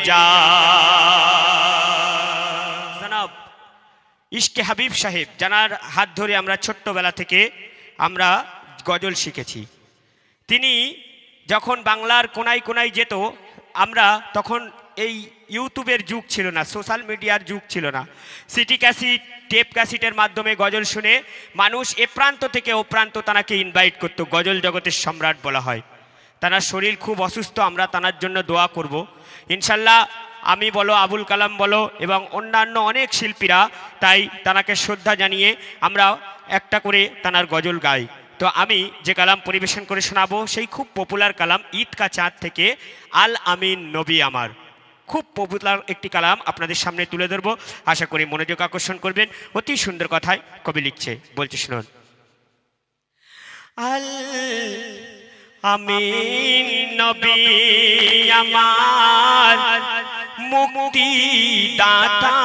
যায়। জনাব ইশকে হাবিব সাহেব, যার হাত ধরে আমরা ছোট্টবেলা থেকে আমরা গজল শিখেছি, তিনি যখন বাংলার কোনায় কোনায় যেত, আমরা তখন এই ইউটিউবের যুগ ছিল না, সোশ্যাল মিডিয়ার যুগ ছিল না, সিটি ক্যাসেট টেপ ক্যাসেটের মাধ্যমে গজল শুনে মানুষ এ প্রান্ত থেকে ও প্রান্ত তানাকে ইনভাইট করত। গজল জগতের সম্রাট বলা হয়। তানার শরীর খুব অসুস্থ, আমরা তানার জন্য দোয়া করব ইনশাল্লাহ। আমি বলো, আবুল কালাম বলো এবং অন্যান্য অনেক শিল্পীরা, তাই তানাকে শ্রদ্ধা জানিয়ে আমরা একটা করে তানার গজল গাই। তো আমি যে কালাম পরিবেশন করে শোনাবো সেই খুব পপুলার কালাম ঈদ কা চাঁদ থেকে আল আমিন নবী আমার, খুব পপুলার একটি কালাম আপনাদের সামনে তুলে ধরবো। আশা করি মনোযোগ আকর্ষণ করবেন। অতি সুন্দর কথায় কবি লিখছে, বলছে শুনুন। আল আমিন নবী আমার, মুক্তি দাতা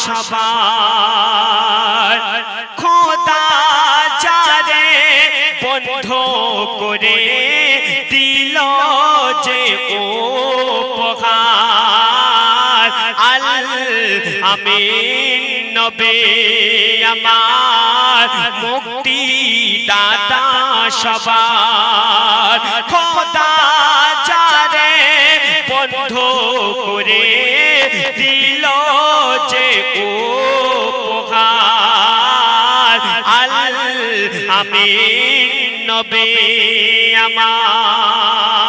সবার, খোদা যারে বন্ধ করে দিল যে উপহার। আল আমিন নবী আমার, মুক্তি দাতা সবার, খোদা যারে বন্ধ করে দিল যে উপহার। আল আমিন নবী আমার,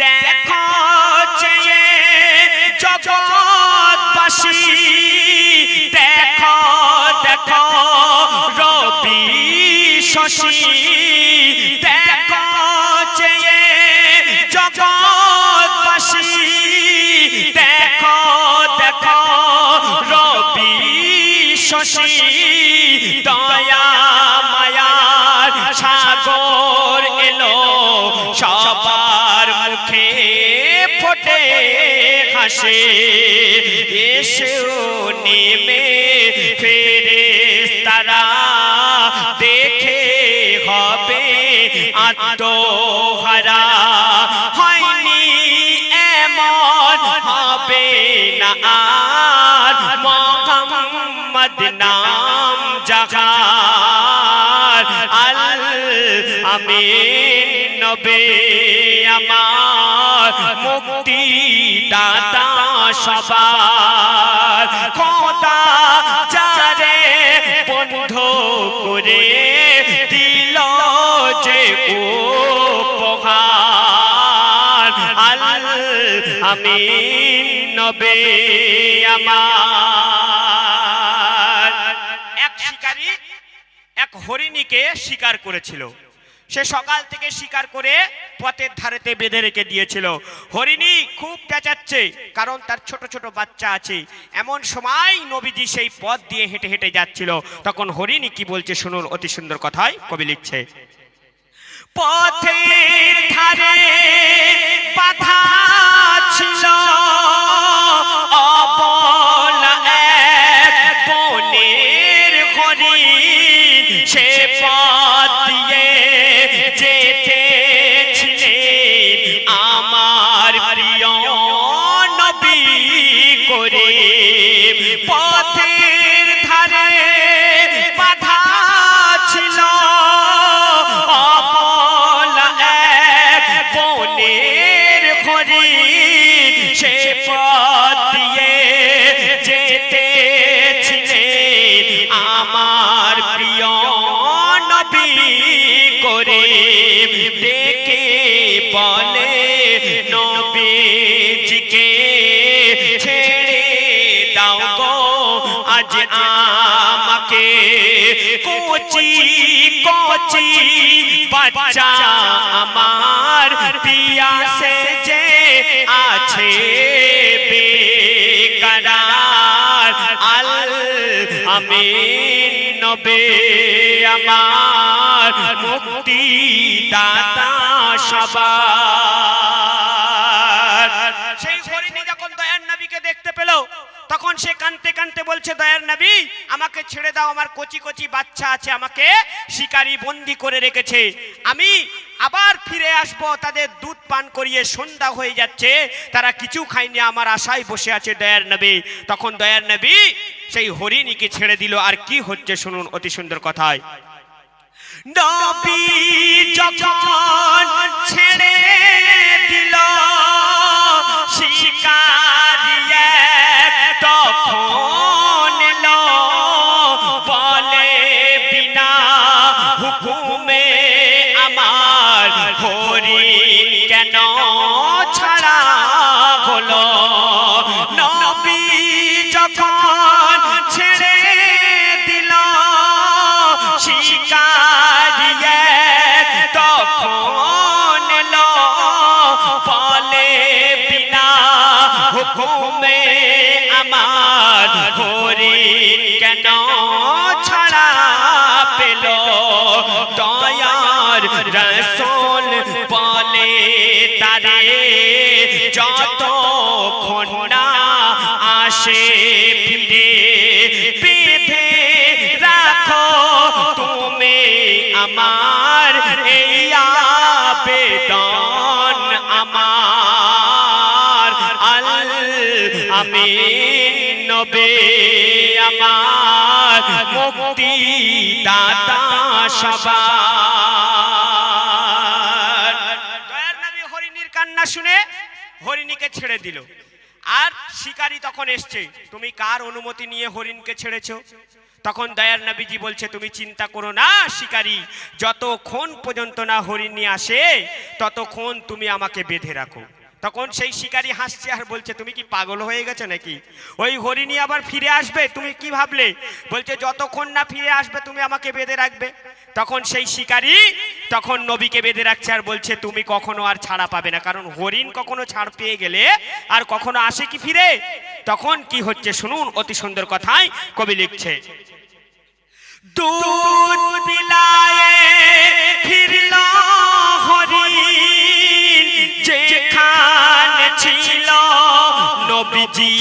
দেখো চেয়ে জগৎবাসী, দেখো দেখো রবি শশী, দেখো চেয়ে জগৎবাসী, দেখো দেখো রবি শশী, দয়া মায়ার সাগর এলো সবার মুখে ফোটে হাসে। এসো নেমে ফেরেশতারা দেখে হবে আত্মহারা, হয়নি এমন হবে না আর মুহাম্মদ নাম জাহার। আল আমিন নবী আমার, মুক্তি দাতা সবার, খোদা যারে বন্ধ করে দিল যে উপহার। আল আমিন নবী আমার। এক শিকারী এক হরিণীকে শিকার করেছিল। সে সকাল থেকে শিকার করে পথের ধারেতে বেঁধে রেখে দিয়েছিল। হরিণী খুব চেঁচাচ্ছে, কারণ তার ছোট ছোট বাচ্চা আছে। এমন সময় নবীজি সেই পথ দিয়ে হেঁটে হেঁটে যাচ্ছিল। তখন হরিণী কি বলছে শুনুন, অতি সুন্দর কথায় কবি লিখছে। পথের ধারে বাধা ছিল অবলা এক বনের হরিণ, সে পথ দিয়ে যেতেছিলেন আমার প্রিয় নবী করে। পথের ধারে বাধা ছিল অবলা এক বনের হরিণ, সে পথ দিয়ে যেতেছিলেন আমার প্রিয় নবী করে। ডেকে বলে নবীজিকে ছেড়ে দাও গো আজ আমাকে, কচি কচি বাচ্চা আমার পিয়াসে যে আছে বেকরার। আল আমিন নবী আমার, মুক্তি দাতা সবার। সেই হরিণী যখন দয়ার নবীকে দেখতে পেল, তখন সে কাঁদতে কাঁদতে বলছে, দয়ার নবী আমাকে ছেড়ে দাও, আমার কচি কচি বাচ্চা আছে, আমাকে শিকারী বন্দি করে রেখেছে, আমি আবার ফিরে আসবো, তাদের দুধ পান করিয়ে সন্ধ্যা হয়ে যাচ্ছে, তারা কিছু খায়নি, আমার আশায় বসে আছে দয়ার নবী। তখন দয়ার নবী সেই হরিণীকে ছেড়ে দিল। আর কি হচ্ছে শুনুন অতি সুন্দর কথায়। নবী যখন ছেড়ে দিল শিকারিয়ে, তখন এলো বলে বিনা হুকুমে আমার হরিণ কেন ছাড়া হলো। নবী যখন ছেড়ে দিল শিকারিয়ে, তখন এলো বলে বিনা হুকুমে আমার হরিণ কেন ছাড়া পেল। দয়ার রাসূল বলে তারে যতক্ষণ না আসে ফিরে, বেঁধে রাখো তুমি আমার এই আবেদন আমার। আল আমিন নবী আমার মুক্তি দাতা সবার। দয়ার নবী হরিণীর কান্না শুনে হরিণীকে ছেড়ে দিল। আর শিকারী তখন এসছে, তুমি কার অনুমতি নিয়ে হরিণকে ছেড়েছো? তখন দয়ার নবীজি বলছে, তুমি চিন্তা করো না শিকারী, যতক্ষণ পর্যন্ত না হরিণী আসে ততক্ষণ তুমি আমাকে বেঁধে রাখো। তখন সেই শিকারী হাসছে আর বলছে, তুমি কি পাগল হয়ে গেছো নাকি? ওই হরিণী আবার ফিরে আসবে, তুমি কি ভাবলে? বলছে যতক্ষণ না ফিরে আসবে তুমি আমাকে বেঁধে রাখবে। তখন সেই শিকারী তখন নবীকে বেঁধে রাখছে আর বলছে, তুমি কখনো আর ছাড়া পাবে না, কারণ হরিণ কখনো ছাড় পেয়ে গেলে আর কখনো আসে কি ফিরে? তখন কি হচ্ছে শুনুন অতি সুন্দর কথায় কবি লিখছে। দুধ পিলায়ে ফিরল হরিণ, যেখানে ছিল নবীজি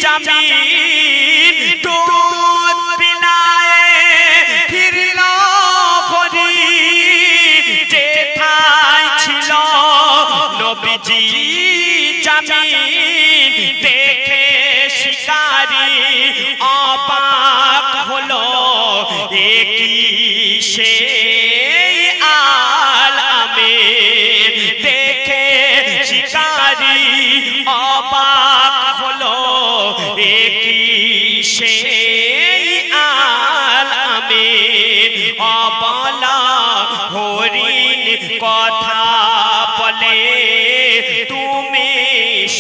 জামিন। দুধ পিলায়ে ফিরল হরিণ, যেখানে ছিল নবীজি জামিন। দেখে শিকারী অবাক হলো, একই সেই আলামিন। দেখে শিকারী অবাক হলো, একই সেই আলামিন। অবলা হরিণ কথা বলে, তুমি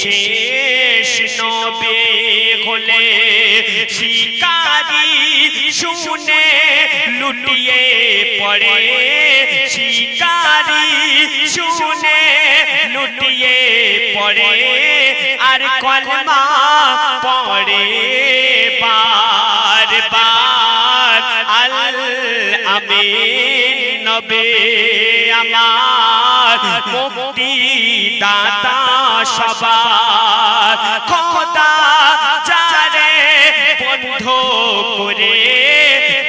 শেষ নবী হলে। শিকারী শুনে লুটিয়ে পড়ে, শিকারী শুনে লুটিয়ে পড়ে, আর কলমা পড়ে বার বার। আল আমিন নবী আমার মুক্তি দাতা সবার। খোদা যারে বন্ধ করে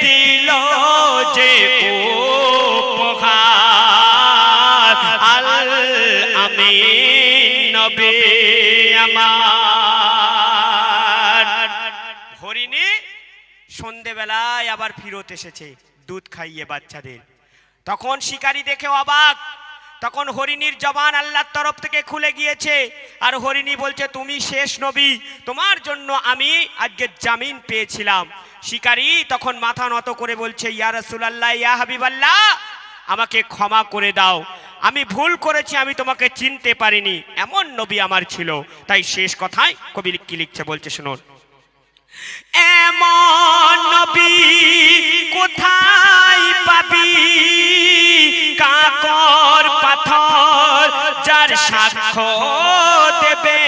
দিল যে উপহার, আল আমিন নবী আমার। হরিণী সন্ধেবেলায় আবার ফিরত এসেছে দুধ খাইয়ে বাচ্চাদের। তখন শিকারী দেখে অবাক। তখন হরিণীর জবান আল্লাহর তরফ থেকে খুলে গিয়েছে, আর হরিণী বলছে, তুমি শেষ নবী, তোমার জন্য আমি আজকে জামিন পেয়েছিলাম। শিকারী তখন মাথা নত করে বলছে, ইয়া রাসূলুল্লাহ, ইয়া হাবিবাল্লাহ, আমাকে ক্ষমা করে দাও, আমি ভুল করেছি, আমি তোমাকে চিনতে পারিনি, এমন নবী আমার ছিল। তাই শেষ কথায় কবি কি লিখছে বলছে শুনুন। এমন নবী কোথায় পাবি, কাকর পাথর যার সাক্ষ্য দেবে।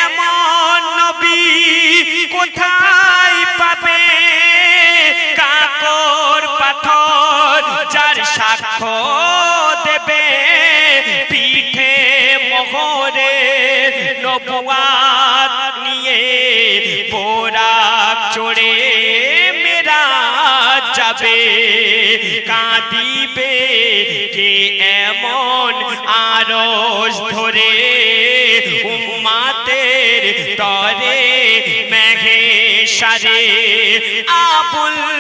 এমন নবী কোথায় পাবে, কাকর পাথর যার সাক্ষ্য দেবে। পিঠে মোহরে নবুয়াত নিয়ে বোরাক চড়ে মেরাজ যাবে। যাবে কাঁদিবে কে এমন আরশ ধরে উম্মাতের তরে মেঘে সারে আবুল